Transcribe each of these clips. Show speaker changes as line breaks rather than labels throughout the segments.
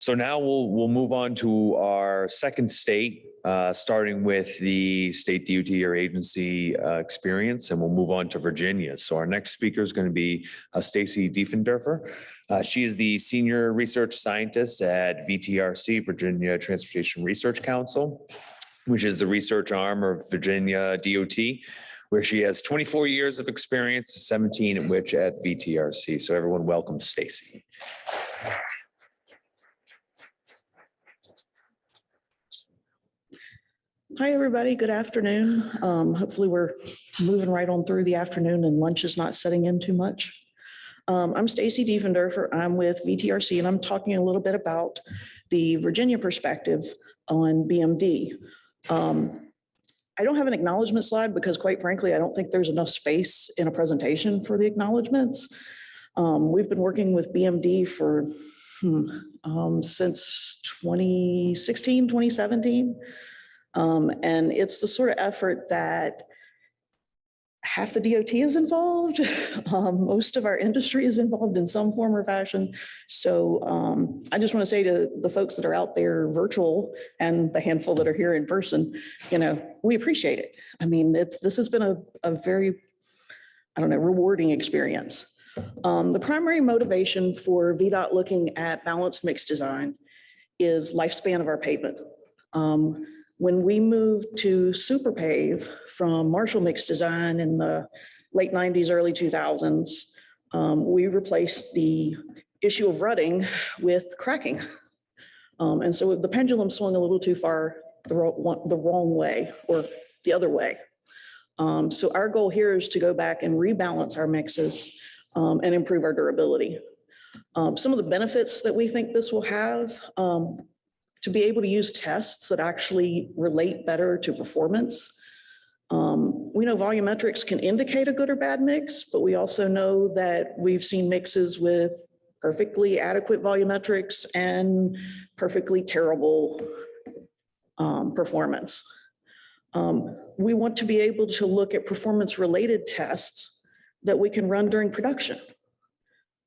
So now we'll move on to our second state, starting with the state DOT or agency experience, and we'll move on to Virginia. So our next speaker is going to be Stacy Diefendorfer. She is the senior research scientist at VTRC, Virginia Transportation Research Council, which is the research arm of Virginia DOT, where she has 24 years of experience, 17 of which at VTRC. So everyone welcome Stacy.
Hi, everybody. Good afternoon. Hopefully we're moving right on through the afternoon and lunch is not setting in too much. I'm Stacy Diefendorfer. I'm with VTRC, and I'm talking a little bit about the Virginia perspective on BMD. I don't have an acknowledgement slide because, quite frankly, I don't think there's enough space in a presentation for the acknowledgements. We've been working with BMD for since 2016, 2017. And it's the sort of effort that half the DOT is involved. Most of our industry is involved in some form or fashion. So I just want to say to the folks that are out there virtual and the handful that are here in person, we appreciate it. I mean, this has been a very, rewarding experience. The primary motivation for VDOT looking at balanced mix design is lifespan of our pavement. When we moved to super pave from Marshall mix design in the late 90s, early 2000s, we replaced the issue of rutting with cracking. And so the pendulum swung a little too far the wrong way or the other way. So our goal here is to go back and rebalance our mixes and improve our durability. Some of the benefits that we think this will have, to be able to use tests that actually relate better to performance. We know volumetrics can indicate a good or bad mix, but we also know that we've seen mixes with perfectly adequate volumetrics and perfectly terrible performance. We want to be able to look at performance-related tests that we can run during production.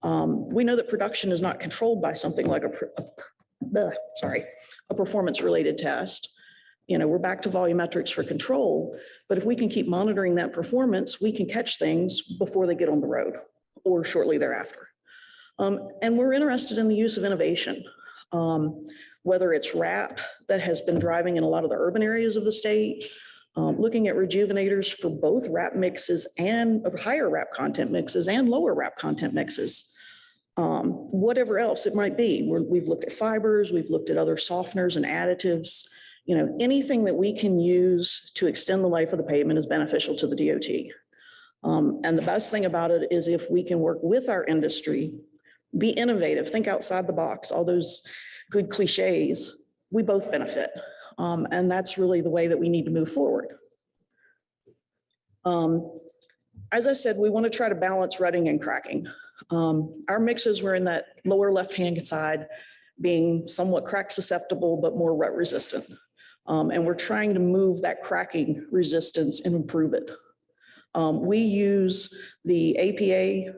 We know that production is not controlled by something like a performance-related test. We're back to volumetrics for control, but if we can keep monitoring that performance, we can catch things before they get on the road or shortly thereafter. And we're interested in the use of innovation, whether it's RAP that has been driving in a lot of the urban areas of the state, looking at rejuvenators for both RAP mixes and higher RAP content mixes and lower RAP content mixes. Whatever else it might be. We've looked at fibers, we've looked at other softeners and additives. Anything that we can use to extend the life of the pavement is beneficial to the DOT. And the best thing about it is if we can work with our industry, be innovative, think outside the box, all those good cliches, we both benefit. And that's really the way that we need to move forward. As I said, we want to try to balance rutting and cracking. Our mixes were in that lower left-hand side, being somewhat crack susceptible, but more rut resistant. And we're trying to move that cracking resistance and improve it. We use the APA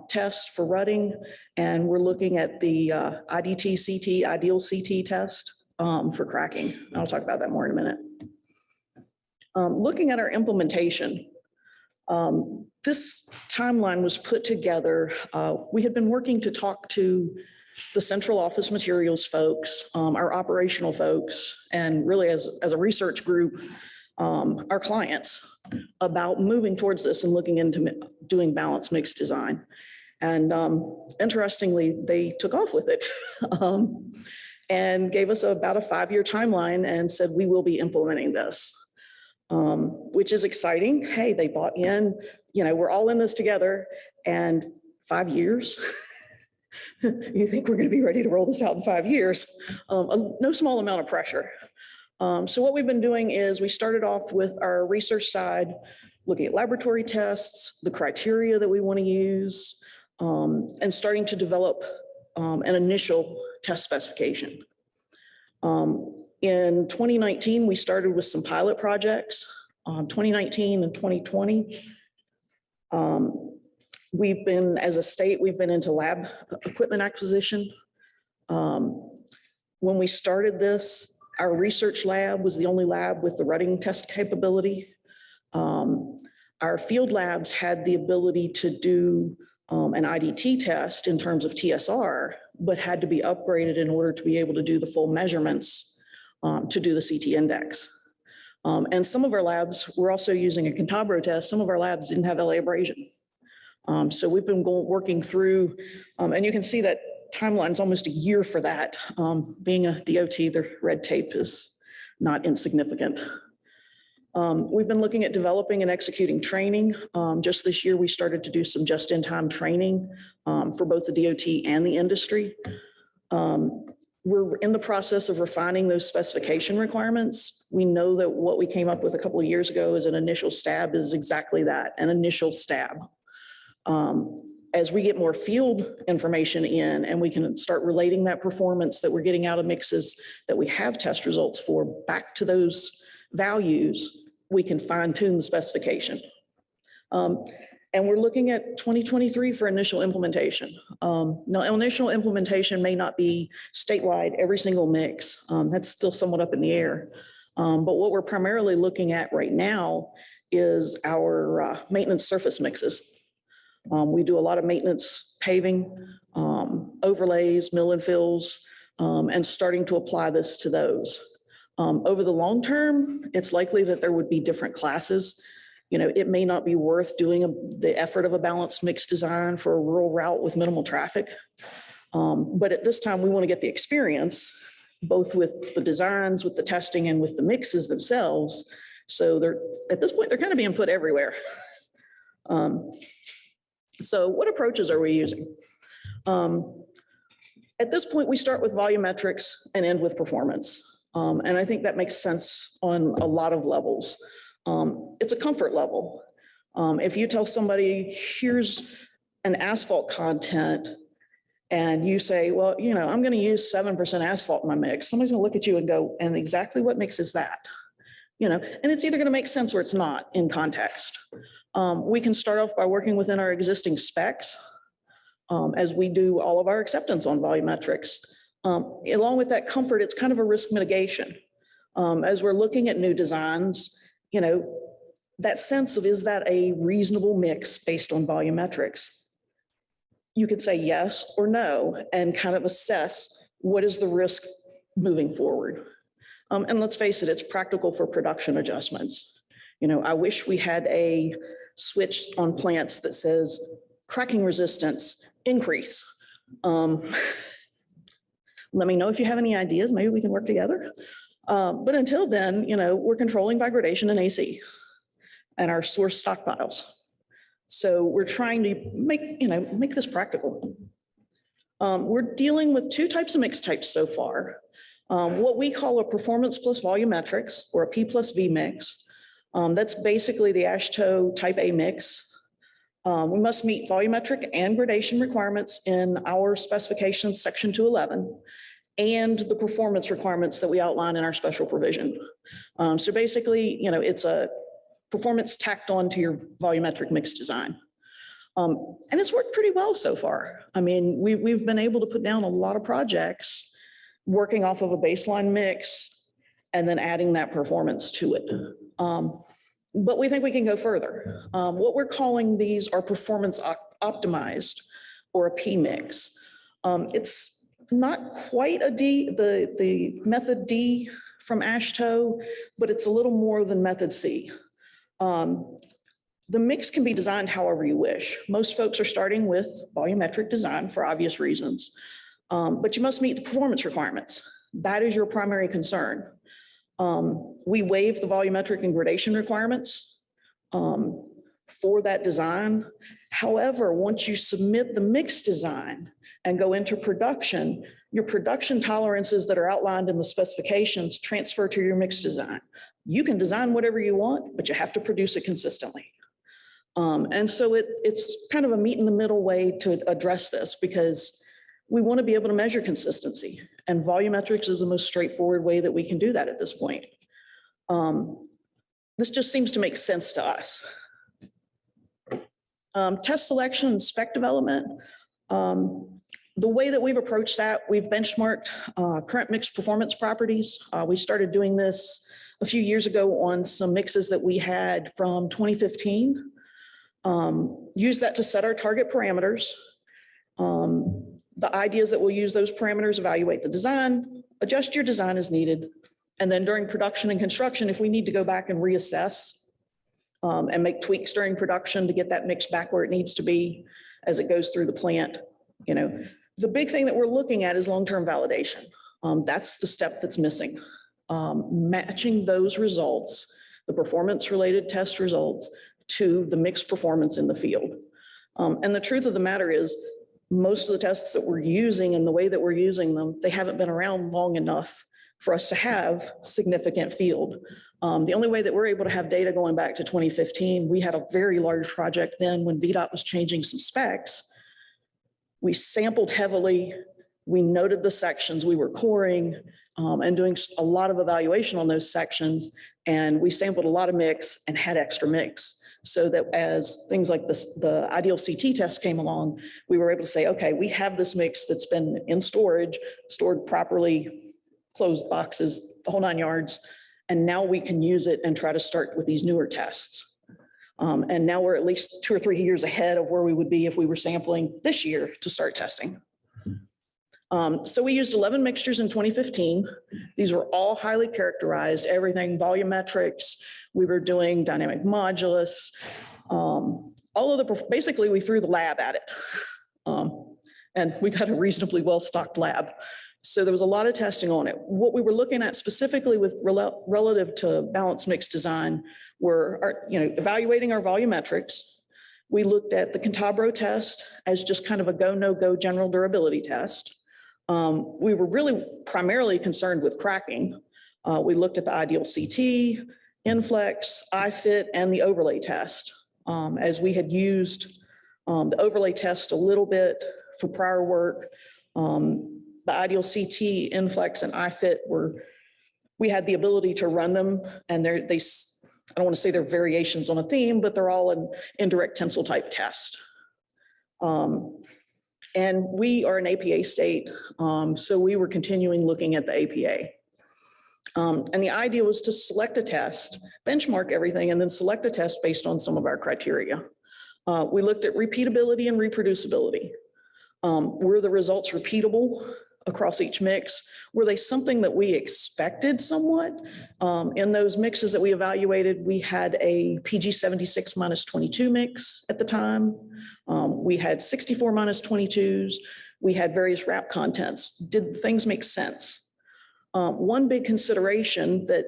test for rutting, and we're looking at the IDT-CT, ideal CT test for cracking. I'll talk about that more in a minute. Looking at our implementation, this timeline was put together. We had been working to talk to the central office materials folks, our operational folks, and really as a research group, our clients about moving towards this and looking into doing balanced mix design. And interestingly, they took off with it and gave us about a 5-year timeline and said, we will be implementing this. Which is exciting. Hey, they bought in, we're all in this together, and 5 years. You think we're going to be ready to roll this out in 5 years? No small amount of pressure. So what we've been doing is we started off with our research side, looking at laboratory tests, the criteria that we want to use, and starting to develop an initial test specification. In 2019, we started with some pilot projects. 2019 and 2020, we've been, as a state, we've been into lab equipment acquisition. When we started this, our research lab was the only lab with the Rutting test capability. Our field labs had the ability to do an IDT test in terms of TSR, but had to be upgraded in order to be able to do the full measurements to do the CT index. And some of our labs were also using a Cantabro test. Some of our labs didn't have LA abrasion. So we've been working through, and you can see that timeline's almost a year for that. Being a DOT, the red tape is not insignificant. We've been looking at developing and executing training. Just this year, we started to do some just-in-time training for both the DOT and the industry. We're in the process of refining those specification requirements. We know that what we came up with a couple of years ago as an initial stab is exactly that, an initial stab. As we get more field information in and we can start relating that performance that we're getting out of mixes that we have test results for back to those values, we can fine tune the specification. And we're looking at 2023 for initial implementation. Now, initial implementation may not be statewide, every single mix. That's still somewhat up in the air. But what we're primarily looking at right now is our maintenance surface mixes. We do a lot of maintenance paving, overlays, mill and fills, and starting to apply this to those. Over the long term, it's likely that there would be different classes. You know, it may not be worth doing the effort of a balanced mix design for a rural route with minimal traffic. But at this time, we want to get the experience, both with the designs, with the testing, and with the mixes themselves. So they're, at this point, they're kind of being put everywhere. So what approaches are we using? At this point, we start with volumetrics and end with performance. And I think that makes sense on a lot of levels. It's a comfort level. If you tell somebody, here's an asphalt content, and you say, well, you know, I'm going to use 7% asphalt in my mix, somebody's going to look at you and go, and exactly what mix is that? You know, and it's either going to make sense or it's not in context. We can start off by working within our existing specs as we do all of our acceptance on volumetrics. Along with that comfort, it's kind of a risk mitigation. As we're looking at new designs, you know, that sense of, is that a reasonable mix based on volumetrics? You could say yes or no and kind of assess what is the risk moving forward. And let's face it, it's practical for production adjustments. You know, I wish we had a switch on plants that says cracking resistance increase. Let me know if you have any ideas. Maybe we can work together. But until then, you know, we're controlling by gradation and AC and our source stockpiles. So we're trying to make this practical. We're dealing with two types of mix types so far. What we call a performance plus volumetrics, or a P plus V mix. That's basically the AASHTO type A mix. We must meet volumetric and gradation requirements in our specifications, section 211, and the performance requirements that we outline in our special provision. So basically, you know, it's a performance tacked on to your volumetric mix design. And it's worked pretty well so far. I mean, we've been able to put down a lot of projects working off of a baseline mix and then adding that performance to it. But we think we can go further. What we're calling these are performance optimized, or a P mix. It's not quite a D, the method D from AASHTO, but it's a little more than method C. The mix can be designed however you wish. Most folks are starting with volumetric design for obvious reasons, but you must meet the performance requirements. That is your primary concern. We waive the volumetric and gradation requirements for that design. However, once you submit the mix design and go into production, your production tolerances that are outlined in the specifications transfer to your mix design. You can design whatever you want, but you have to produce it consistently. And so it's kind of a meet in the middle way to address this, because we want to be able to measure consistency, and volumetrics is the most straightforward way that we can do that at this point. This just seems to make sense to us. Test selection and spec development. The way that we've approached that, we've benchmarked current mixed performance properties. We started doing this a few years ago on some mixes that we had from 2015. Use that to set our target parameters. The idea is that we'll use those parameters, evaluate the design, adjust your design as needed, and then during production and construction, if we need to go back and reassess and make tweaks during production to get that mix back where it needs to be as it goes through the plant, you know, the big thing that we're looking at is long-term validation. That's the step that's missing. Matching those results, the performance-related test results, to the mixed performance in the field. And the truth of the matter is, most of the tests that we're using and the way that we're using them, they haven't been around long enough for us to have significant field. The only way that we're able to have data going back to 2015, we had a very large project then when VDOT was changing some specs. We sampled heavily, we noted the sections we were coring and doing a lot of evaluation on those sections. And we sampled a lot of mix and had extra mix, so that as things like this, the ideal CT test came along, we were able to say, okay, we have this mix that's been in storage, stored properly, closed boxes, the whole 9 yards. And now we can use it and try to start with these newer tests. And now we're at least 2 or 3 years ahead of where we would be if we were sampling this year to start testing. So we used 11 mixtures in 2015. These were all highly characterized, everything volumetrics. We were doing dynamic modulus. All of the, basically we threw the lab at it. And we got a reasonably well-stocked lab. So there was a lot of testing on it. What we were looking at specifically with relative to balanced mix design were evaluating our volumetrics. We looked at the Cantabro test as just kind of a go, no go general durability test. We were really primarily concerned with cracking. We looked at the ideal CT, Inflex, iFit, and the overlay test. As we had used the overlay test a little bit for prior work, the ideal CT, Inflex, and iFit we had the ability to run them, and I don't want to say they're variations on a theme, but they're all an indirect tensile type test. And we are an APA state, so we were continuing looking at the APA. And the idea was to select a test, benchmark everything, and then select a test based on some of our criteria. We looked at repeatability and reproducibility. Were the results repeatable across each mix? Were they something that we expected somewhat? In those mixes that we evaluated, we had a PG 76 -22 mix at the time. We had 64 -22s. We had various wrap contents. Did things make sense? One big consideration that,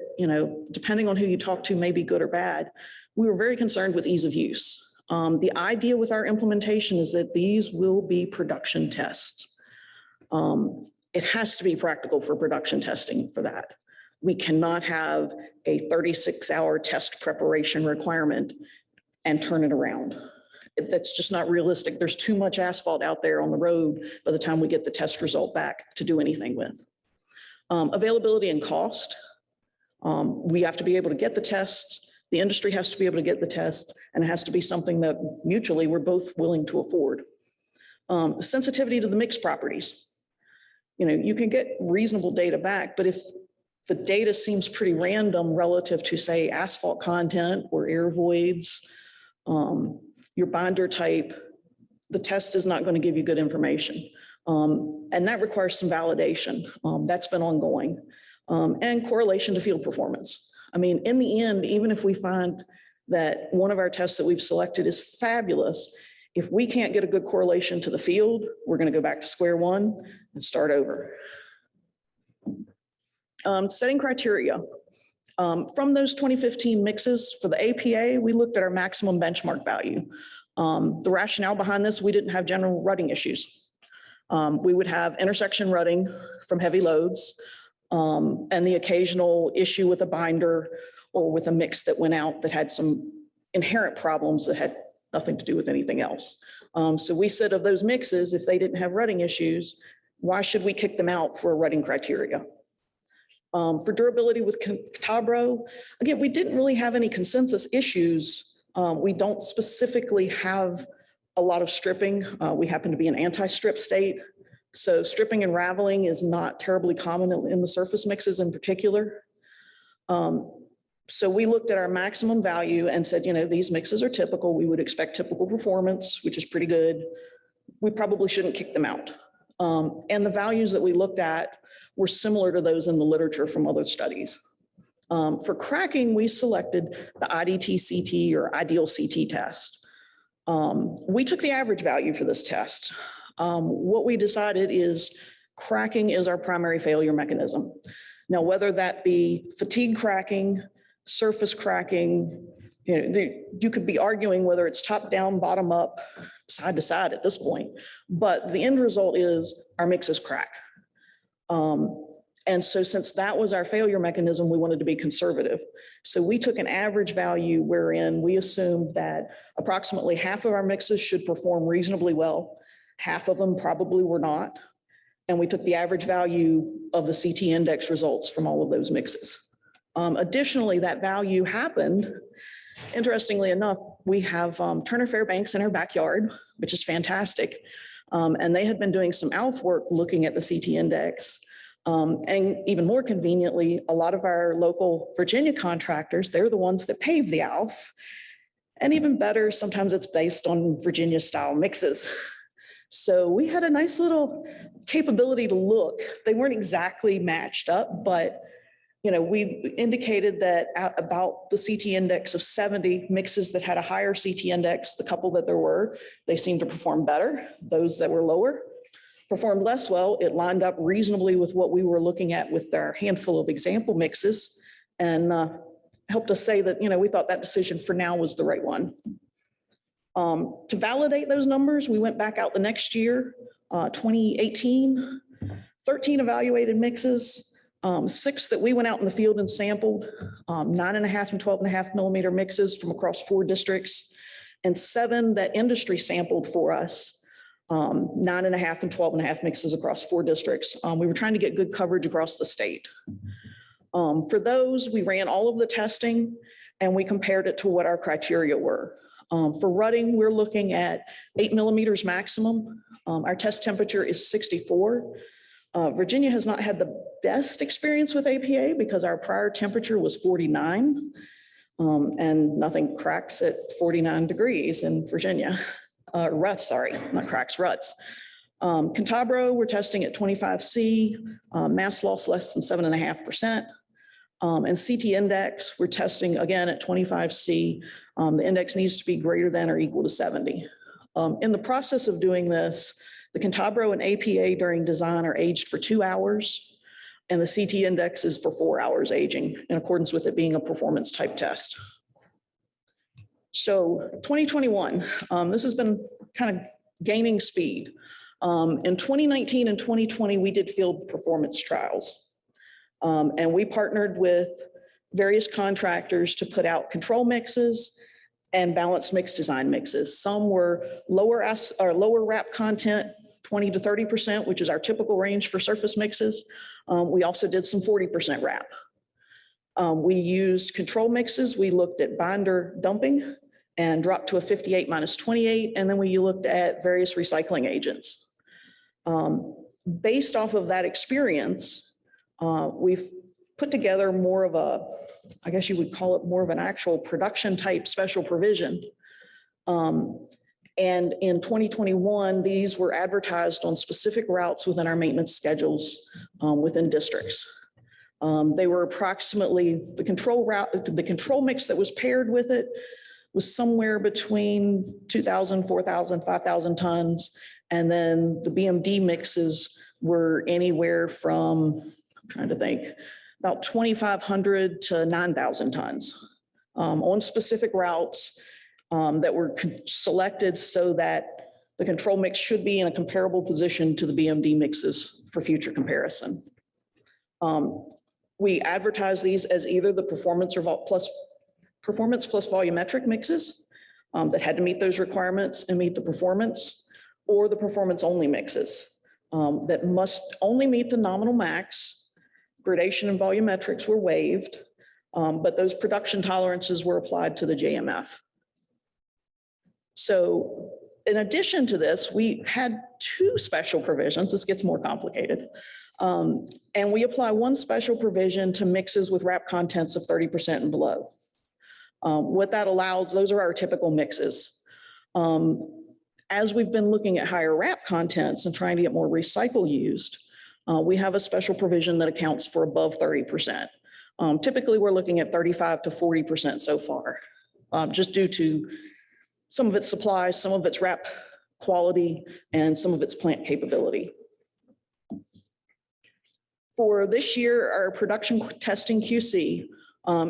depending on who you talk to may be good or bad, we were very concerned with ease of use. The idea with our implementation is that these will be production tests. It has to be practical for production testing for that. We cannot have a 36-hour test preparation requirement and turn it around. That's just not realistic. There's too much asphalt out there on the road by the time we get the test result back to do anything with. Availability and cost. We have to be able to get the tests. The industry has to be able to get the tests, and it has to be something that mutually we're both willing to afford. Sensitivity to the mixed properties. You can get reasonable data back, but if the data seems pretty random relative to, say, asphalt content or air voids, your binder type, the test is not going to give you good information. And that requires some validation. That's been ongoing. And correlation to field performance. I mean, in the end, even if we find that one of our tests that we've selected is fabulous, if we can't get a good correlation to the field, we're going to go back to square one and start over. Setting criteria. From those 2015 mixes for the APA, we looked at our maximum benchmark value. The rationale behind this, we didn't have general rutting issues. We would have intersection rutting from heavy loads and the occasional issue with a binder or with a mix that went out that had some inherent problems that had nothing to do with anything else. So we said of those mixes, if they didn't have rutting issues, why should we kick them out for a rutting criteria? For durability with Cantabro, again, we didn't really have any consensus issues. We don't specifically have a lot of stripping. We happen to be an anti-strip state. So stripping and raveling is not terribly common in the surface mixes in particular. So we looked at our maximum value and said, these mixes are typical. We would expect typical performance, which is pretty good. We probably shouldn't kick them out. And the values that we looked at were similar to those in the literature from other studies. For cracking, we selected the IDT-CT or ideal CT test. We took the average value for this test. What we decided is cracking is our primary failure mechanism. Now, whether that be fatigue cracking, surface cracking, you could be arguing whether it's top down, bottom up, side to side at this point, but the end result is our mixes crack. And so since that was our failure mechanism, we wanted to be conservative. So we took an average value wherein we assumed that approximately half of our mixes should perform reasonably well. Half of them probably were not. And we took the average value of the CT index results from all of those mixes. Additionally, that value happened. Interestingly enough, we have Turner Fairbanks in our backyard, which is fantastic. And they had been doing some ALF work looking at the CT index. And even more conveniently, a lot of our local Virginia contractors, they're the ones that pave the ALF. And even better, sometimes it's based on Virginia style mixes. So we had a nice little capability to look. They weren't exactly matched up, but we indicated that at about the CT index of 70, mixes that had a higher CT index, the couple that there were, they seemed to perform better. Those that were lower performed less well. It lined up reasonably with what we were looking at with our handful of example mixes, and helped us say that, we thought that decision for now was the right one. To validate those numbers, we went back out the next year, 2018, 13 evaluated mixes, 6 that we went out in the field and sampled, 9.5 and 12.5 millimeter mixes from across 4 districts, and 7 that industry sampled for us, 9.5 and 12.5 mixes across 4 districts. We were trying to get good coverage across the state. For those, we ran all of the testing and we compared it to what our criteria were. For rutting, we're looking at 8 millimeters maximum. Our test temperature is 64. Virginia has not had the best experience with APA because our prior temperature was 49, and nothing cracks at 49 degrees in Virginia. Ruts, sorry, not cracks, ruts. Cantabro, we're testing at 25C, mass loss less than 7.5%. And CT index, we're testing again at 25C. The index needs to be greater than or equal to 70. In the process of doing this, the Cantabro and APA during design are aged for 2 hours, and the CT index is for 4 hours aging in accordance with it being a performance type test. So 2021, this has been kind of gaining speed. In 2019 and 2020, we did field performance trials. And we partnered with various contractors to put out control mixes and balanced mix design mixes. Some were lower wrap content, 20 to 30%, which is our typical range for surface mixes. We also did some 40% wrap. We used control mixes. We looked at binder dumping and dropped to a 58 minus 28. And then we looked at various recycling agents. Based off of that experience, we've put together more of a, I guess you would call it more of an actual production type special provision. And in 2021, these were advertised on specific routes within our maintenance schedules within districts. They were approximately, the control mix that was paired with it was somewhere between 2,000, 4,000, 5,000 tons. And then the BMD mixes were anywhere from, I'm trying to think, about 2,500 to 9,000 tons on specific routes that were selected so that the control mix should be in a comparable position to the BMD mixes for future comparison. We advertise these as either the performance plus volumetric mixes that had to meet those requirements and meet the performance, or the performance only mixes that must only meet the nominal max. Gradation and volumetrics were waived, but those production tolerances were applied to the JMF. So in addition to this, we had two special provisions. This gets more complicated. And we apply one special provision to mixes with wrap contents of 30% and below. What that allows, those are our typical mixes. As we've been looking at higher wrap contents and trying to get more recycle used, we have a special provision that accounts for above 30%. Typically, we're looking at 35 to 40% so far, just due to some of its supply, some of its wrap quality, and some of its plant capability. For this year, our production testing QC,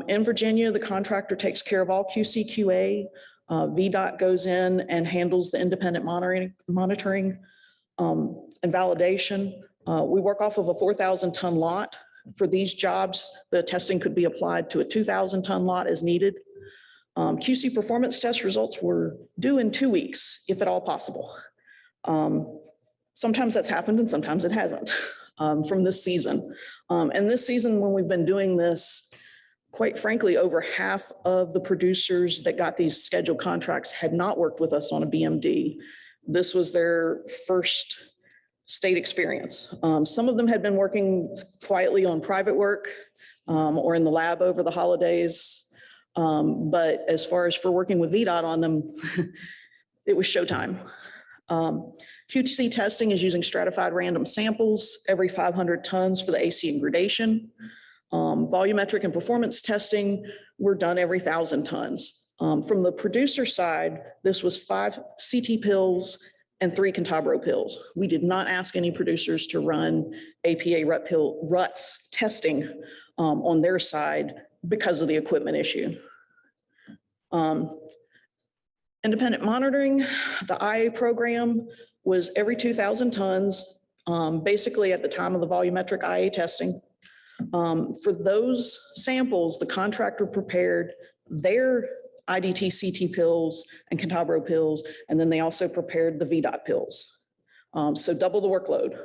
in Virginia, the contractor takes care of all QC QA. VDOT goes in and handles the independent monitoring and validation. We work off of a 4,000 ton lot. For these jobs, the testing could be applied to a 2,000 ton lot as needed. QC performance test results were due in 2 weeks, if at all possible. Sometimes that's happened and sometimes it hasn't from this season. And this season, when we've been doing this, quite frankly, over half of the producers that got these scheduled contracts had not worked with us on a BMD. This was their first state experience. Some of them had been working quietly on private work or in the lab over the holidays. But as far as for working with VDOT on them, it was showtime. QC testing is using stratified random samples every 500 tons for the AC and gradation. Volumetric and performance testing were done every 1,000 tons. From the producer side, this was 5 CT pills and 3 Cantabro pills. We did not ask any producers to run APA ruts testing on their side because of the equipment issue. Independent monitoring, the IA program was every 2,000 tons, basically at the time of the volumetric IA testing. For those samples, the contractor prepared their IDT CT pills and Cantabro pills, and then they also prepared the VDOT pills. So double the workload.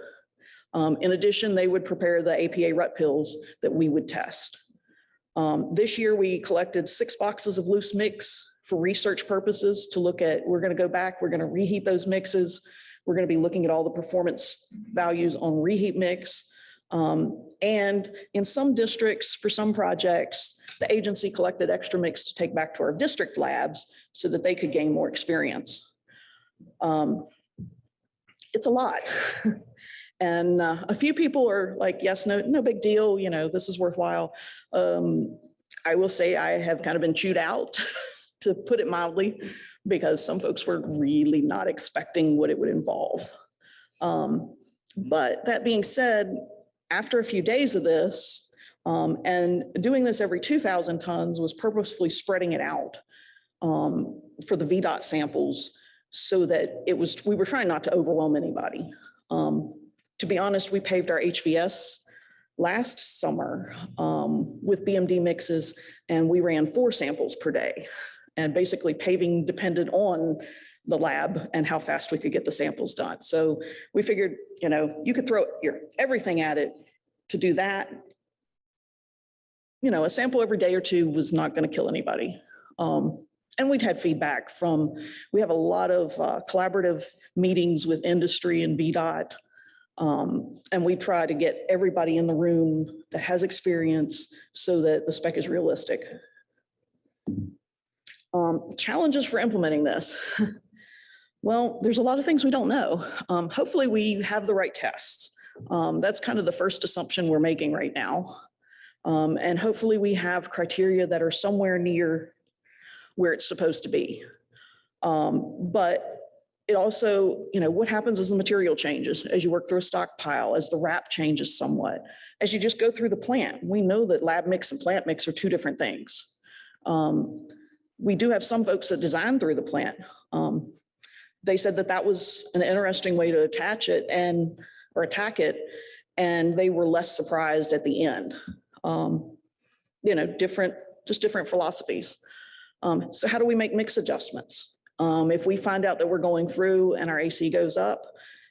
In addition, they would prepare the APA rut pills that we would test. This year, we collected 6 boxes of loose mix for research purposes to look at. We're going to go back, we're going to reheat those mixes. We're going to be looking at all the performance values on reheat mix. And in some districts, for some projects, the agency collected extra mix to take back to our district labs so that they could gain more experience. It's a lot. And a few people are like, yes, no big deal. You know, this is worthwhile. I will say I have kind of been chewed out, to put it mildly, because some folks were really not expecting what it would involve. But that being said, after a few days of this, and doing this every 2,000 tons was purposefully spreading it out for the VDOT samples so that we were trying not to overwhelm anybody. To be honest, we paved our HVS last summer with BMD mixes, and we ran 4 samples per day. And basically paving depended on the lab and how fast we could get the samples done. So we figured, you know, you could throw everything at it to do that. You know, a sample every day or 2 was not going to kill anybody. And we'd had feedback we have a lot of collaborative meetings with industry and VDOT. And we try to get everybody in the room that has experience so that the spec is realistic. Challenges for implementing this. Well, there's a lot of things we don't know. Hopefully we have the right tests. That's kind of the first assumption we're making right now. And hopefully we have criteria that are somewhere near where it's supposed to be. But it also, you know, what happens as the material changes, as you work through a stockpile, as the wrap changes somewhat, as you just go through the plant. We know that lab mix and plant mix are 2 different things. We do have some folks that design through the plant. They said that was an interesting way to attack it, and they were less surprised at the end. You know, just different philosophies. So how do we make mix adjustments? If we find out that we're going through and our AC goes up,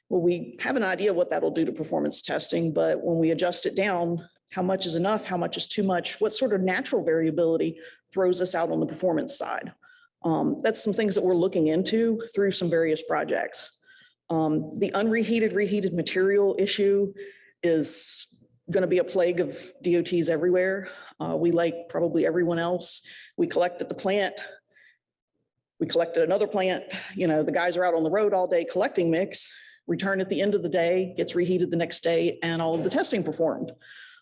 well, we have an idea what that'll do to performance testing, but when we adjust it down, how much is enough? How much is too much? What sort of natural variability throws us out on the performance side? That's some things that we're looking into through some various projects. The reheated material issue is going to be a plague of DOTs everywhere. We, like probably everyone else, we collect at the plant. We collect at another plant. You know, the guys are out on the road all day collecting mix, return at the end of the day, gets reheated the next day, and all of the testing performed.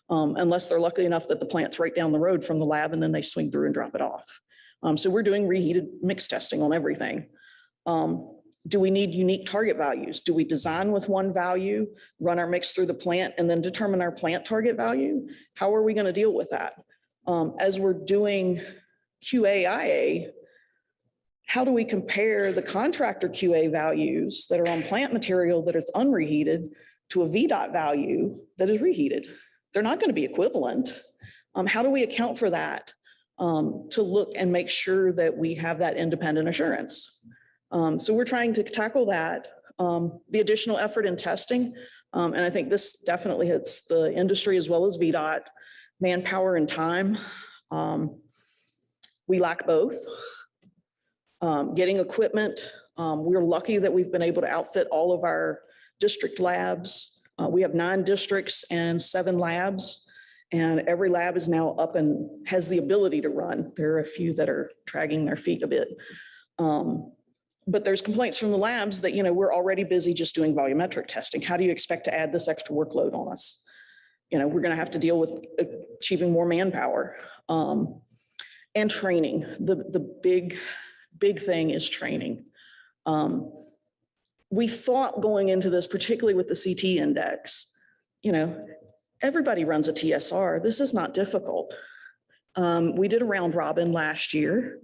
Unless they're lucky enough that the plant's right down the road from the lab and then they swing through and drop it off. So we're doing reheated mix testing on everything. Do we need unique target values? Do we design with one value, run our mix through the plant, and then determine our plant target value? How are we going to deal with that? As we're doing QA/IA, how do we compare the contractor QA values that are on plant material that is unreheated to a VDOT value that is reheated? They're not going to be equivalent. How do we account for that to look and make sure that we have that independent assurance? So we're trying to tackle that. The additional effort in testing, and I think this definitely hits the industry as well as VDOT, manpower and time. We lack both. Getting equipment, we're lucky that we've been able to outfit all of our district labs. We have 9 districts and 7 labs, and every lab is now up and has the ability to run. There are a few that are dragging their feet a bit. But there's complaints from the labs that, you know, we're already busy just doing volumetric testing. How do you expect to add this extra workload on us? You know, we're going to have to deal with achieving more manpower and training. The big thing is training. We thought going into this, particularly with the CT index, you know, everybody runs a TSR. This is not difficult. We did a round robin last year.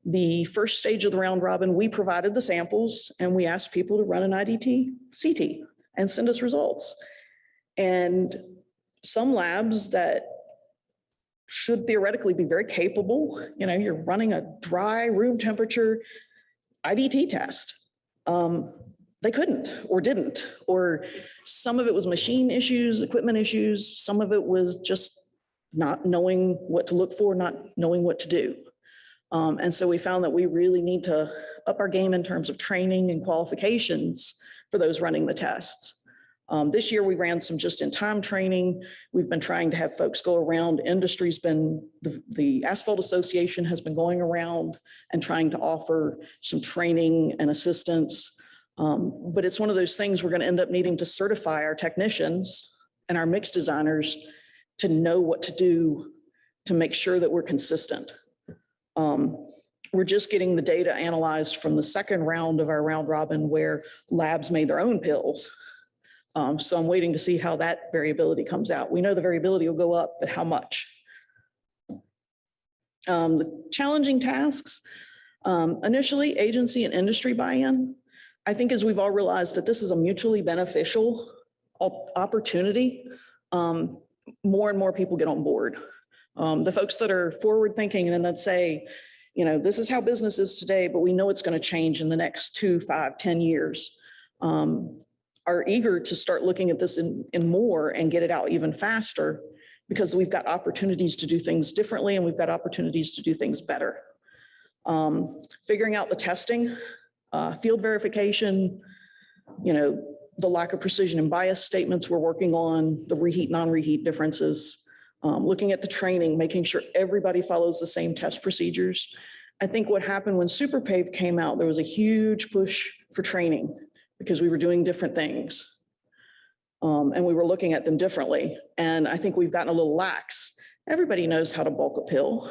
The first stage of the round robin, we provided the samples and we asked people to run an IDT CT and send us results. And some labs that should theoretically be very capable, you know, you're running a dry room temperature IDT test. They couldn't or didn't, or some of it was machine issues, equipment issues. Some of it was just not knowing what to look for, not knowing what to do. And so we found that we really need to up our game in terms of training and qualifications for those running the tests. This year we ran some just-in-time training. We've been trying to have folks go around. Industry's been, the Asphalt Association has been going around and trying to offer some training and assistance. But it's one of those things we're going to end up needing to certify our technicians and our mix designers to know what to do to make sure that we're consistent. We're just getting the data analyzed from the second round of our round robin where labs made their own pills. So I'm waiting to see how that variability comes out. We know the variability will go up, but how much? The challenging tasks, initially agency and industry buy-in. I think as we've all realized that this is a mutually beneficial opportunity, more and more people get on board. The folks that are forward thinking and that say, you know, this is how business is today, but we know it's going to change in the next 2, 5, 10 years, are eager to start looking at this in more and get it out even faster because we've got opportunities to do things differently and we've got opportunities to do things better. Figuring out the testing, field verification, you know, the lack of precision and bias statements we're working on, the reheat, non-reheat differences, looking at the training, making sure everybody follows the same test procedures. I think what happened when SuperPave came out, there was a huge push for training because we were doing different things. And we were looking at them differently. And I think we've gotten a little lax. Everybody knows how to bulk a pill,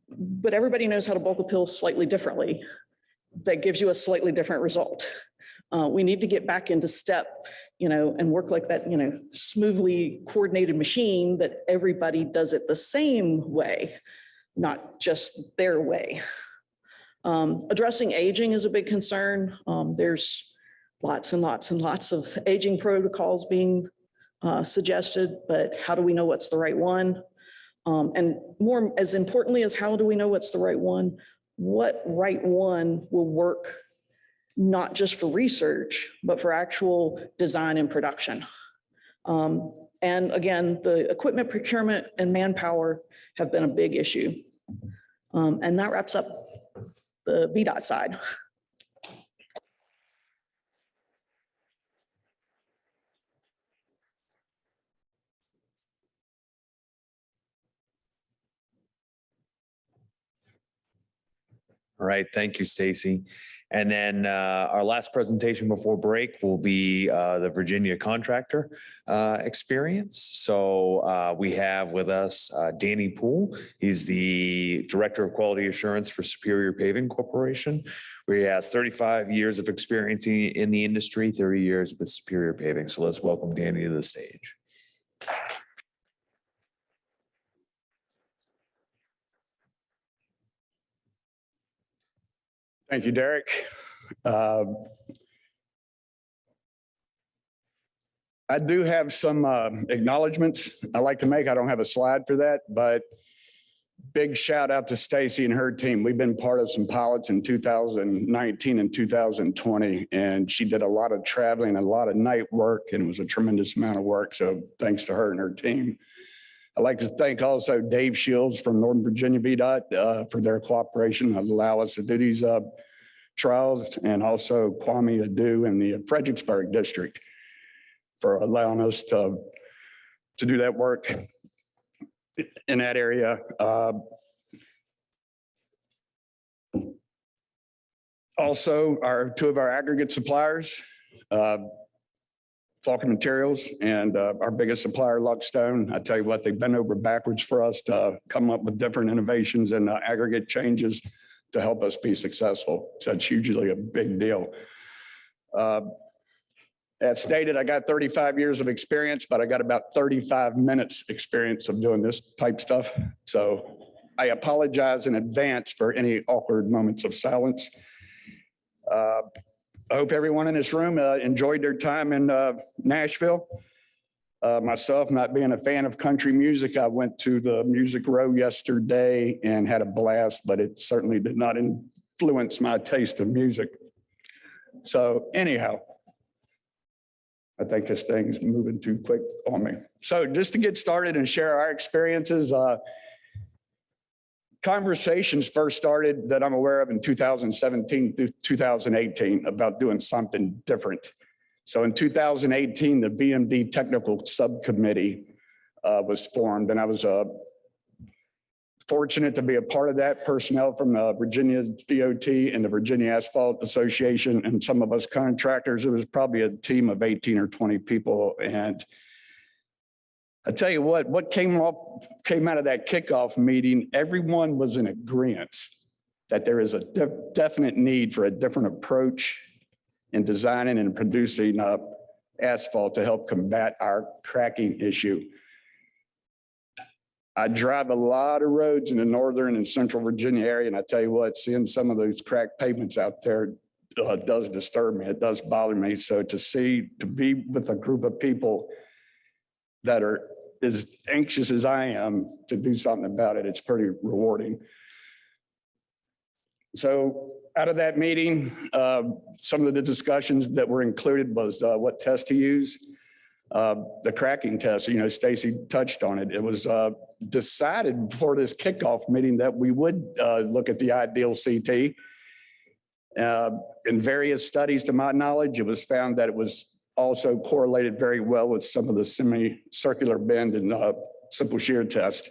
but everybody knows how to bulk a pill slightly differently. That gives you a slightly different result. We need to get back into step, you know, and work like that, you know, smoothly coordinated machine that everybody does it the same way, not just their way. Addressing aging is a big concern. There's lots and lots and lots of aging protocols being suggested, but how do we know what's the right one? And more as importantly as how do we know what's the right one, what right one will work not just for research, but for actual design and production. And again, the equipment procurement and manpower have been a big issue. And that wraps up the VDOT side.
All right, thank you, Stacy. And then our last presentation before break will be the Virginia contractor experience. So we have with us Danny Poole. He's the Director of Quality Assurance for Superior Paving Corporation, where he has 35 years of experience in the industry, 30 years with Superior Paving. So let's welcome Danny to the stage.
Thank you, Derek. I do have some acknowledgements I like to make. I don't have a slide for that, but big shout out to Stacy and her team. We've been part of some pilots in 2019 and 2020, and she did a lot of traveling and a lot of night work, and it was a tremendous amount of work. So thanks to her and her team. I'd like to thank also Dave Shields from Northern Virginia VDOT for their cooperation to allow us to do these trials, and also Kwame Adu in the Fredericksburg district for allowing us to do that work in that area. Also, two of our aggregate suppliers, Falcon Materials and our biggest supplier, Luckstone. I tell you what, they've bent over backwards for us to come up with different innovations and aggregate changes to help us be successful. So it's usually a big deal. As stated, I got 35 years of experience, but I got about 35 minutes experience of doing this type stuff. So I apologize in advance for any awkward moments of silence. I hope everyone in this room enjoyed their time in Nashville. Myself, not being a fan of country music, I went to the Music Row yesterday and had a blast, but it certainly did not influence my taste of music. So anyhow, I think this thing's moving too quick on me. So just to get started and share our experiences, conversations first started that I'm aware of in 2017 through 2018 about doing something different. So in 2018, the BMD Technical Subcommittee was formed, and I was fortunate to be a part of that. Personnel from Virginia DOT and the Virginia Asphalt Association, and some of us contractors. It was probably a team of 18 or 20 people. And I tell you what came out of that kickoff meeting, everyone was in agreement that there is a definite need for a different approach in designing and producing asphalt to help combat our cracking issue. I drive a lot of roads in the northern and central Virginia area, and I tell you what, seeing some of those cracked pavements out there does disturb me. It does bother me. So to be with a group of people that are as anxious as I am to do something about it, it's pretty rewarding. So out of that meeting, some of the discussions that were included was what test to use. The cracking test, Stacy touched on it. It was decided before this kickoff meeting that we would look at the ideal CT. In various studies, to my knowledge, it was found that it was also correlated very well with some of the semicircular bend and simple shear test.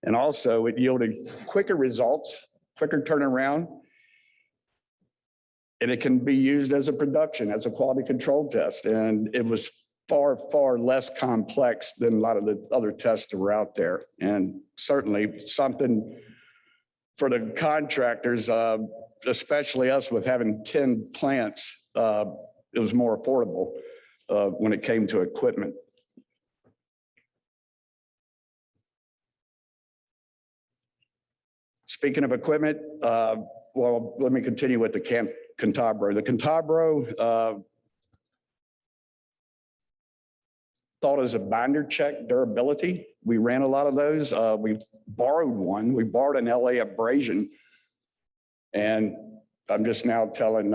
And also it yielded quicker results, quicker turnaround, and it can be used as a production, as a quality control test. And it was far, far less complex than a lot of the other tests that were out there. And certainly something for the contractors, especially us with having 10 plants, it was more affordable when it came to equipment. Speaking of equipment, well, let me continue with the Cantabro. The Cantabro, thought as a binder check durability. We ran a lot of those. We borrowed one. We borrowed an LA abrasion. And I'm just now telling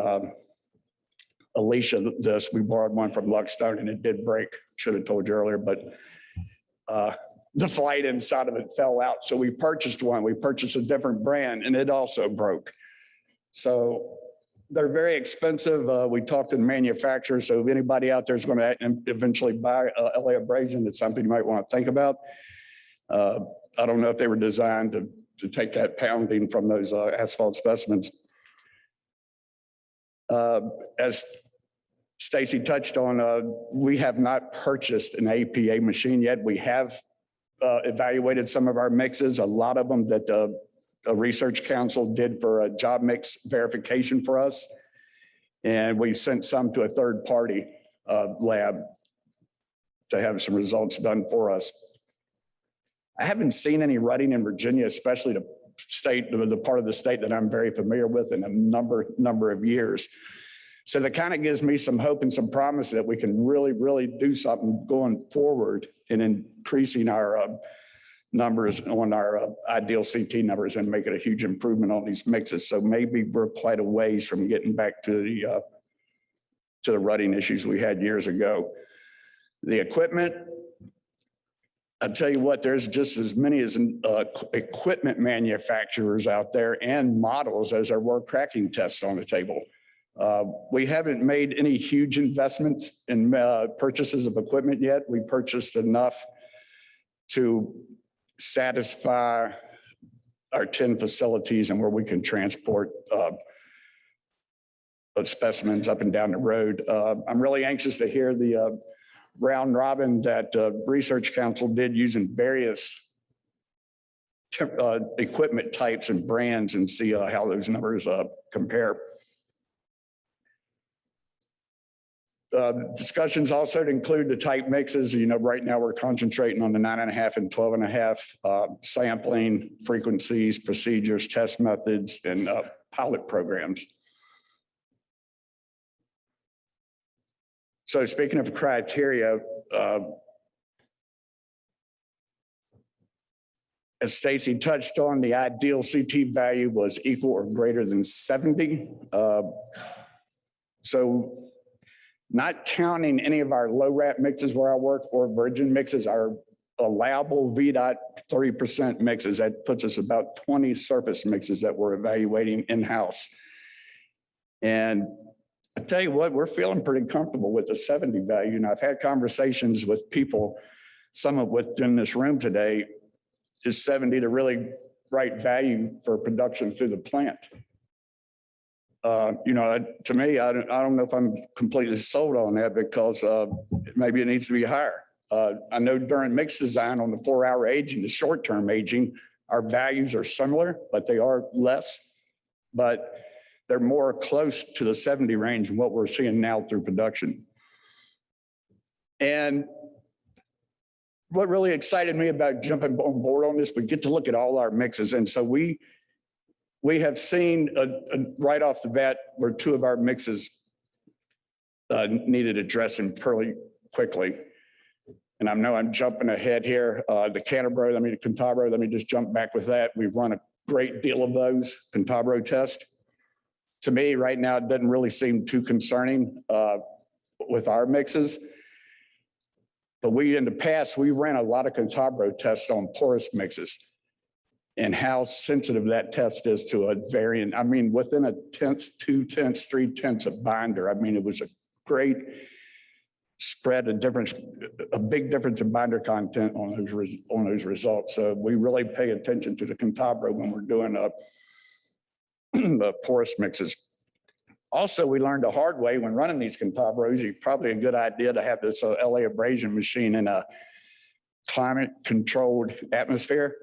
Alicia this. We borrowed one from Luckstone and it did break. Should have told you earlier, but the flight inside of it fell out. So we purchased one. We purchased a different brand and it also broke. So they're very expensive. We talked to the manufacturer. So if anybody out there is going to eventually buy LA abrasion, it's something you might want to think about. I don't know if they were designed to take that pounding from those asphalt specimens. As Stacy touched on, we have not purchased an APA machine yet. We have evaluated some of our mixes, a lot of them that a research council did for a job mix verification for us. And we sent some to a third party lab to have some results done for us. I haven't seen any rutting in Virginia, especially the part of the state that I'm very familiar with, in a number of years. So that kind of gives me some hope and some promise that we can really do something going forward in increasing our numbers on our ideal CT numbers and make it a huge improvement on these mixes. So maybe we're quite a ways from getting back to the rutting issues we had years ago. The equipment, I'll tell you what, there's just as many as equipment manufacturers out there and models as there were cracking tests on the table. We haven't made any huge investments in purchases of equipment yet. We purchased enough to satisfy our 10 facilities and where we can transport specimens up and down the road. I'm really anxious to hear the round robin that Research Council did using various equipment types and brands and see how those numbers compare. Discussions also include the type mixes. You know, right now we're concentrating on the 9.5 and 12.5 sampling, frequencies, procedures, test methods, and pilot programs. So speaking of criteria, as Stacy touched on, the ideal CT value was equal or greater than 70. So not counting any of our low wrap mixes where I work or virgin mixes, our allowable VDOT 30% mixes, that puts us about 20 surface mixes that we're evaluating in-house. And I tell you what, we're feeling pretty comfortable with the 70 value. And I've had conversations with people, some of within this room today, is 70 the really right value for production through the plant? You know, to me, I don't know if I'm completely sold on that because maybe it needs to be higher. I know during mix design on the 4-hour aging, the short-term aging, our values are similar, but they are less. But they're more close to the 70 range than what we're seeing now through production. And what really excited me about jumping on board on this, we get to look at all our mixes. And so we have seen right off the bat where 2 of our mixes needed addressing fairly quickly. And I know I'm jumping ahead here. The Cantabro, let me just jump back with that. We've run a great deal of those Cantabro tests. To me, right now, it doesn't really seem too concerning with our mixes. But in the past, we ran a lot of Cantabro tests on porous mixes and how sensitive that test is to a variant. I mean, within a 1/10, 2/10, 3/10 of binder. I mean, it was a great spread of difference, a big difference in binder content on those results. So we really pay attention to the Cantabro when we're doing the porous mixes. Also, we learned the hard way when running these Cantabros, it's probably a good idea to have this LA abrasion machine in a climate controlled atmosphere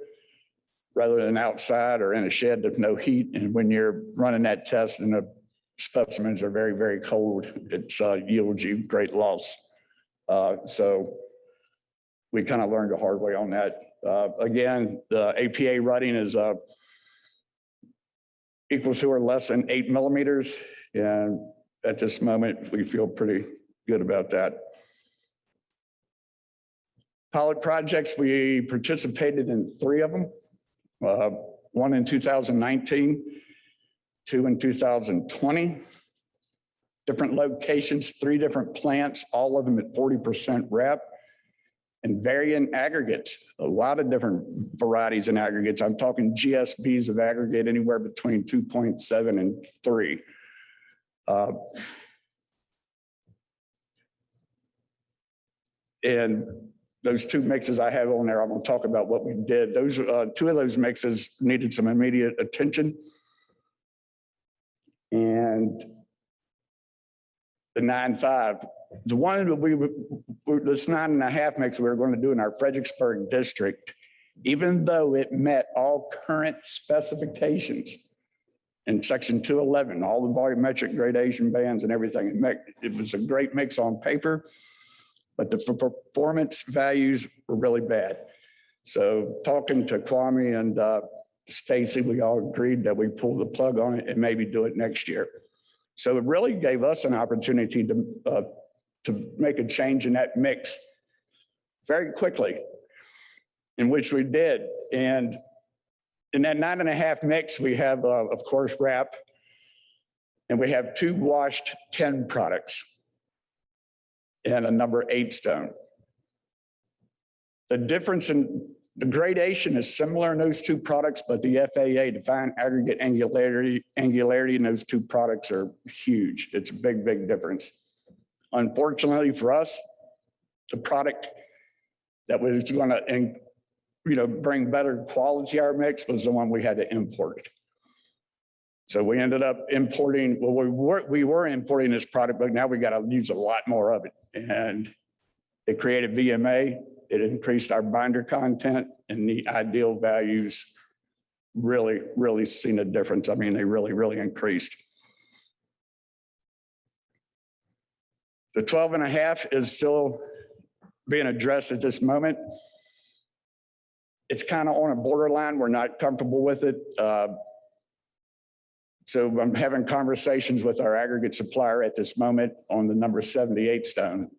rather than outside or in a shed with no heat. And when you're running that test and the specimens are very, very cold, it yields you great loss. So we kind of learned the hard way on that. Again, the APA rutting is equal to or less than 8 millimeters. And at this moment, we feel pretty good about that. Pilot projects, we participated in 3 of them. 1 in 2019, 2 in 2020. Different locations, 3 different plants, all of them at 40% rep. and variant aggregates, a lot of different varieties in aggregates. I'm talking GSBs of aggregate anywhere between 2.7 and 3. And those two mixes I have on there, I'm going to talk about what we did. Those two of those mixes needed some immediate attention. And the 9.5, the one that this 9.5 mix we were going to do in our Fredericksburg district, even though it met all current specifications in section 211, all the volumetric gradation bands and everything, it was a great mix on paper, but the performance values were really bad. So talking to Kwame and Stacy, we all agreed that we pull the plug on it and maybe do it next year. So it really gave us an opportunity to make a change in that mix very quickly, in which we did. And in that 9.5 mix, we have, of course, wrap, and we have 2 washed 10 products and a number 8 stone. The difference in the gradation is similar in those 2 products, but the FAA defined aggregate angularity in those 2 products are huge. It's a big, big difference. Unfortunately for us, the product that was going to, bring better quality to our mix was the one we had to import. So we ended up importing. Well, we were importing this product, but now we got to use a lot more of it, and it created VMA. It increased our binder content, and the ideal values really, really seen a difference. I mean, they really, really increased. The 12.5 is still being addressed at this moment. It's kind of on a borderline. We're not comfortable with it. So I'm having conversations with our aggregate supplier at this moment on the number 78 stone.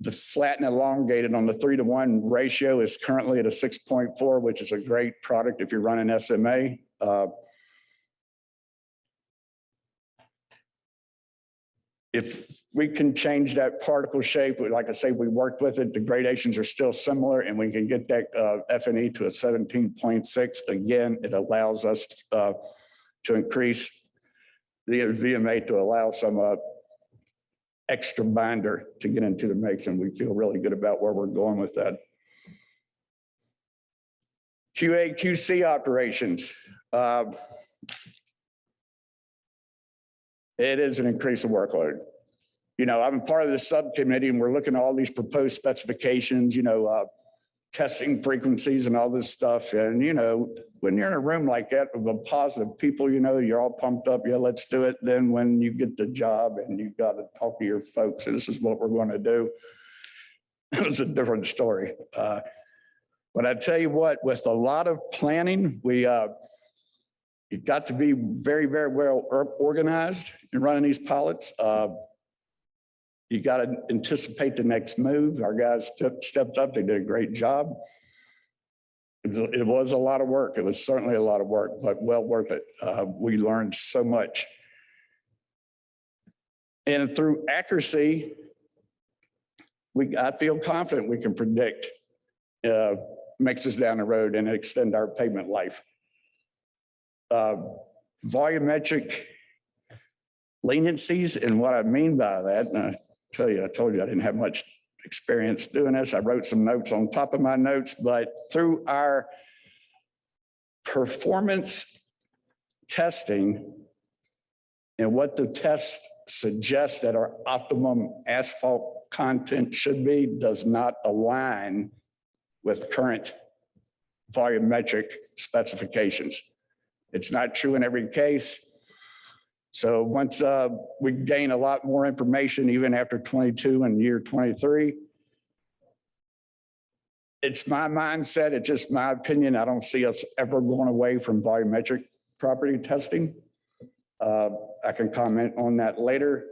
The flat and elongated on the 3-to-1 ratio is currently at a 6.4, which is a great product if you're running SMA. If we can change that particle shape, like I say, we worked with it, the gradations are still similar, and we can get that F&E to a 17.6. Again, it allows us to increase the VMA to allow some extra binder to get into the mix, and we feel really good about where we're going with that. QA, QC operations. It is an increase of workload. I'm part of the subcommittee, and we're looking at all these proposed specifications, testing frequencies and all this stuff. And, when you're in a room like that with a positive people, you're all pumped up. Yeah, let's do it. Then when you get the job and you got to talk to your folks, and this is what we're going to do, it's a different story. But I tell you what, with a lot of planning, you got to be very, very well organized in running these pilots. You got to anticipate the next move. Our guys stepped up. They did a great job. It was a lot of work. It was certainly a lot of work, but well worth it. We learned so much. And through accuracy, I feel confident we can predict mixes down the road and extend our pavement life. Volumetric leniencies, and what I mean by that, and I told you I didn't have much experience doing this. I wrote some notes on top of my notes, but through our performance testing and what the tests suggest that our optimum asphalt content should be does not align with current volumetric specifications. It's not true in every case. So once we gain a lot more information, even after 22 and year 23, it's my mindset, it's just my opinion. I don't see us ever going away from volumetric property testing. I can comment on that later,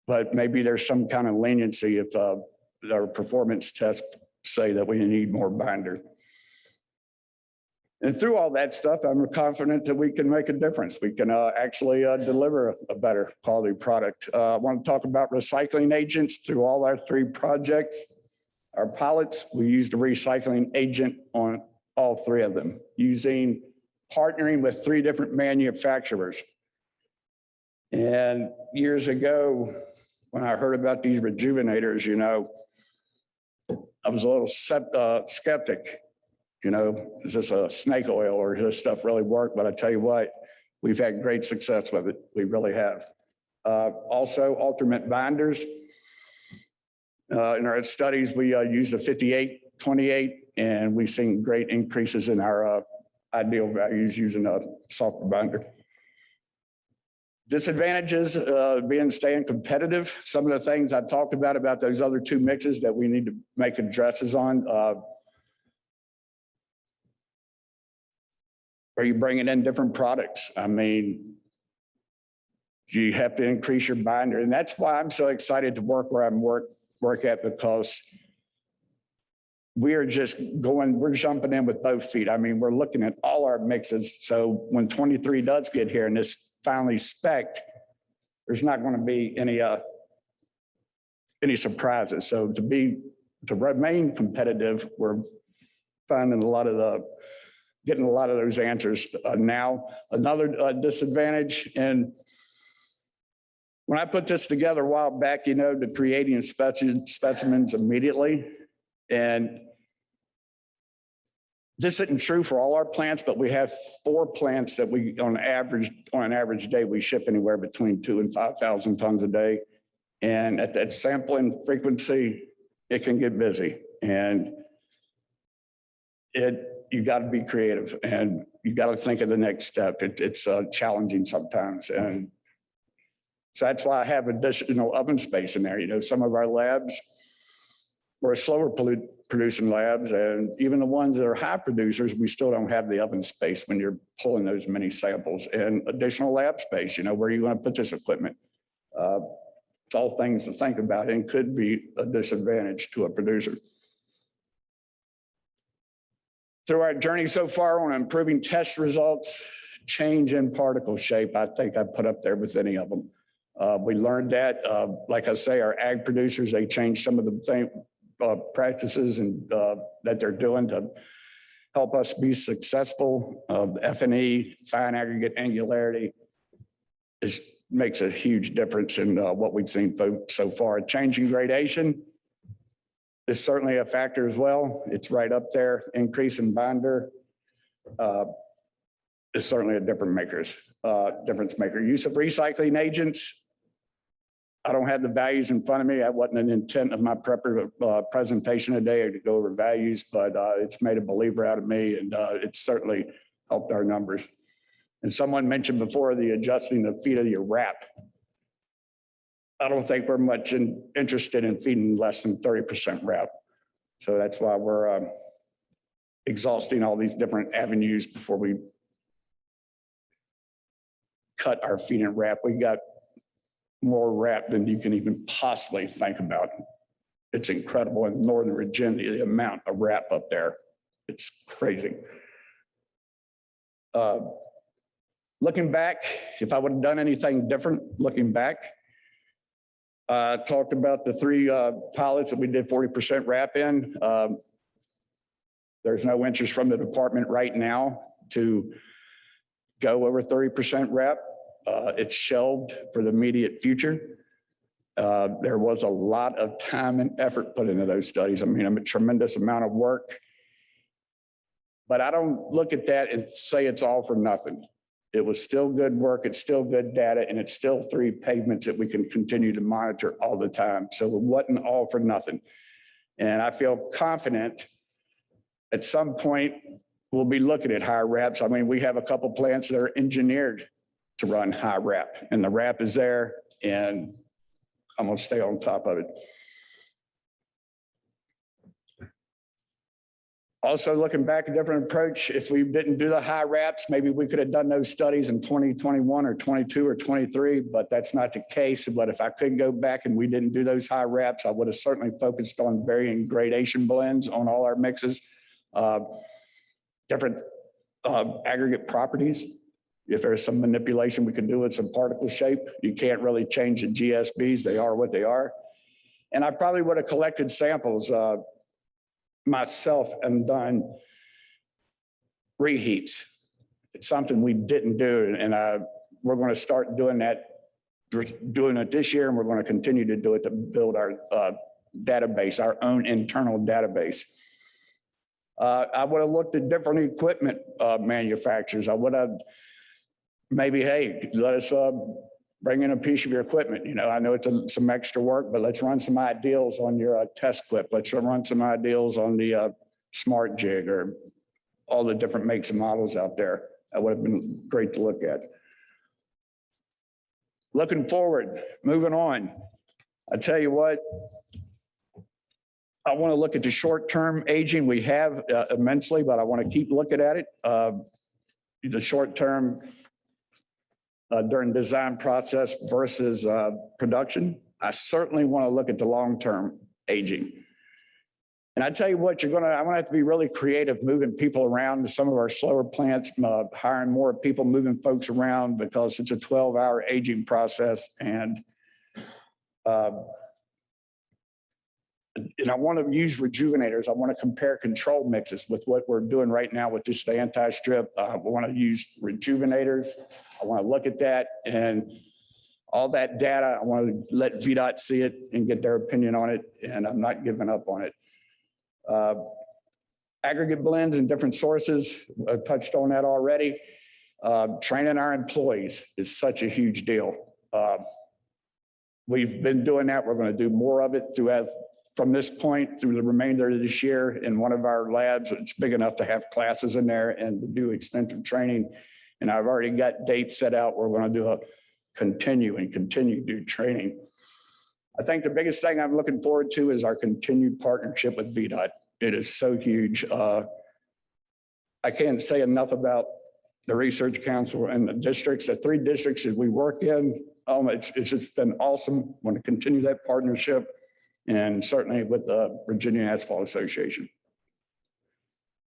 but maybe there's some kind of leniency if our performance tests say that we need more binder. And through all that stuff, I'm confident that we can make a difference. We can actually deliver a better quality product. I want to talk about recycling agents through all our 3 projects. Our pilots, we used a recycling agent on all 3 of them, partnering with 3 different manufacturers. And years ago, when I heard about these rejuvenators, you know, I was a little skeptic. You know, is this a snake oil or does this stuff really work? But I tell you what, we've had great success with it. We really have. Also, alternate binders. In our studies, we used a 58-28, and we've seen great increases in our ideal values using a softer binder. Disadvantages, staying competitive. Some of the things I talked about those other 2 mixes that we need to make addresses on. Are you bringing in different products? I mean, you have to increase your binder. And that's why I'm so excited to work where I'm work at, because we're jumping in with both feet. I mean, we're looking at all our mixes. So when 23 does get here and it's finally spec'd, there's not going to be any surprises. So to remain competitive, we're finding getting a lot of those answers now. Another disadvantage, and when I put this together a while back, you know, to creating specimens immediately, and this isn't true for all our plants, but we have 4 plants that we, on an average day, we ship anywhere between 2,000 and 5,000 tons a day. And at that sampling frequency, it can get busy. And you got to be creative and you got to think of the next step. It's challenging sometimes. And so that's why I have additional oven space in there. You know, some of our labs were slower producing labs, and even the ones that are high producers, we still don't have the oven space when you're pulling those many samples, and additional lab space. You know, where are you going to put this equipment? It's all things to think about and could be a disadvantage to a producer. Through our journey so far on improving test results, change in particle shape, I think I put up there with any of them. We learned that, like I say, our ag producers, they changed some of the practices and that they're doing to help us be successful. F&E, fine aggregate angularity, makes a huge difference in what we've seen so far. Changing gradation is certainly a factor as well. It's right up there. Increase in binder is certainly a difference maker. Use of recycling agents. I don't have the values in front of me. That wasn't an intent of my presentation today to go over values, but it's made a believer out of me, and it's certainly helped our numbers. And someone mentioned before the adjusting the feed of your wrap. I don't think we're much interested in feeding less than 30% wrap. So that's why we're exhausting all these different avenues before we cut our feed and wrap. We got more wrap than you can even possibly think about. It's incredible in Northern Virginia, the amount of wrap up there. It's crazy. Looking back, if I would have done anything different, looking back, talked about the 3 pilots that we did 40% wrap in. There's no interest from the department right now to go over 30% wrap. It's shelved for the immediate future. There was a lot of time and effort put into those studies. I mean, a tremendous amount of work. But I don't look at that and say it's all for nothing. It was still good work, it's still good data, and it's still 3 pavements that we can continue to monitor all the time. So it wasn't all for nothing. And I feel confident at some point we'll be looking at higher wraps. I mean, we have a couple plants that are engineered to run high wrap, and the wrap is there, and I'm gonna stay on top of it. Also, looking back, a different approach. If we didn't do the high wraps, maybe we could have done those studies in 2021 or 22 or 23, but that's not the case. But if I could go back and we didn't do those high wraps, I would have certainly focused on varying gradation blends on all our mixes. Different aggregate properties. If there's some manipulation we can do with some particle shape, you can't really change the GSBs. They are what they are. And I probably would have collected samples myself and done reheats. It's something we didn't do. And we're going to start doing that. We're doing it this year, and we're going to continue to do it to build our database, our own internal database. I would have looked at different equipment manufacturers. I would have maybe, hey, let us bring in a piece of your equipment. You know, I know it's some extra work, but let's run some ideals on your test clip. Let's run some ideals on the Smart Jig or all the different makes and models out there. That would have been great to look at. Looking forward, moving on. I tell you what, I want to look at the short-term aging we have immensely, but I want to keep looking at it. The short-term during design process versus production. I certainly want to look at the long-term aging. And I tell you what, I'm gonna have to be really creative moving people around to some of our slower plants, hiring more people, moving folks around because it's a 12-hour aging process. And I want to use rejuvenators. I want to compare control mixes with what we're doing right now with just the anti-strip. I want to use rejuvenators. I want to look at that and all that data. I want to let VDOT see it and get their opinion on it. And I'm not giving up on it. Aggregate blends and different sources. I touched on that already. Training our employees is such a huge deal. We've been doing that. We're going to do more of it from this point through the remainder of this year in one of our labs. It's big enough to have classes in there and to do extensive training. And I've already got dates set out. We're going to do continue to do training. I think the biggest thing I'm looking forward to is our continued partnership with VDOT. It is so huge. I can't say enough about the Research Council and the districts, the 3 districts that we work in. It's just been awesome. I want to continue that partnership, and certainly with the Virginia Asphalt Association.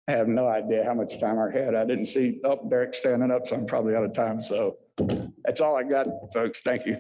I have no idea how much time I had. I didn't see Derek standing up, so I'm probably out of time. So that's all I got, folks. Thank you.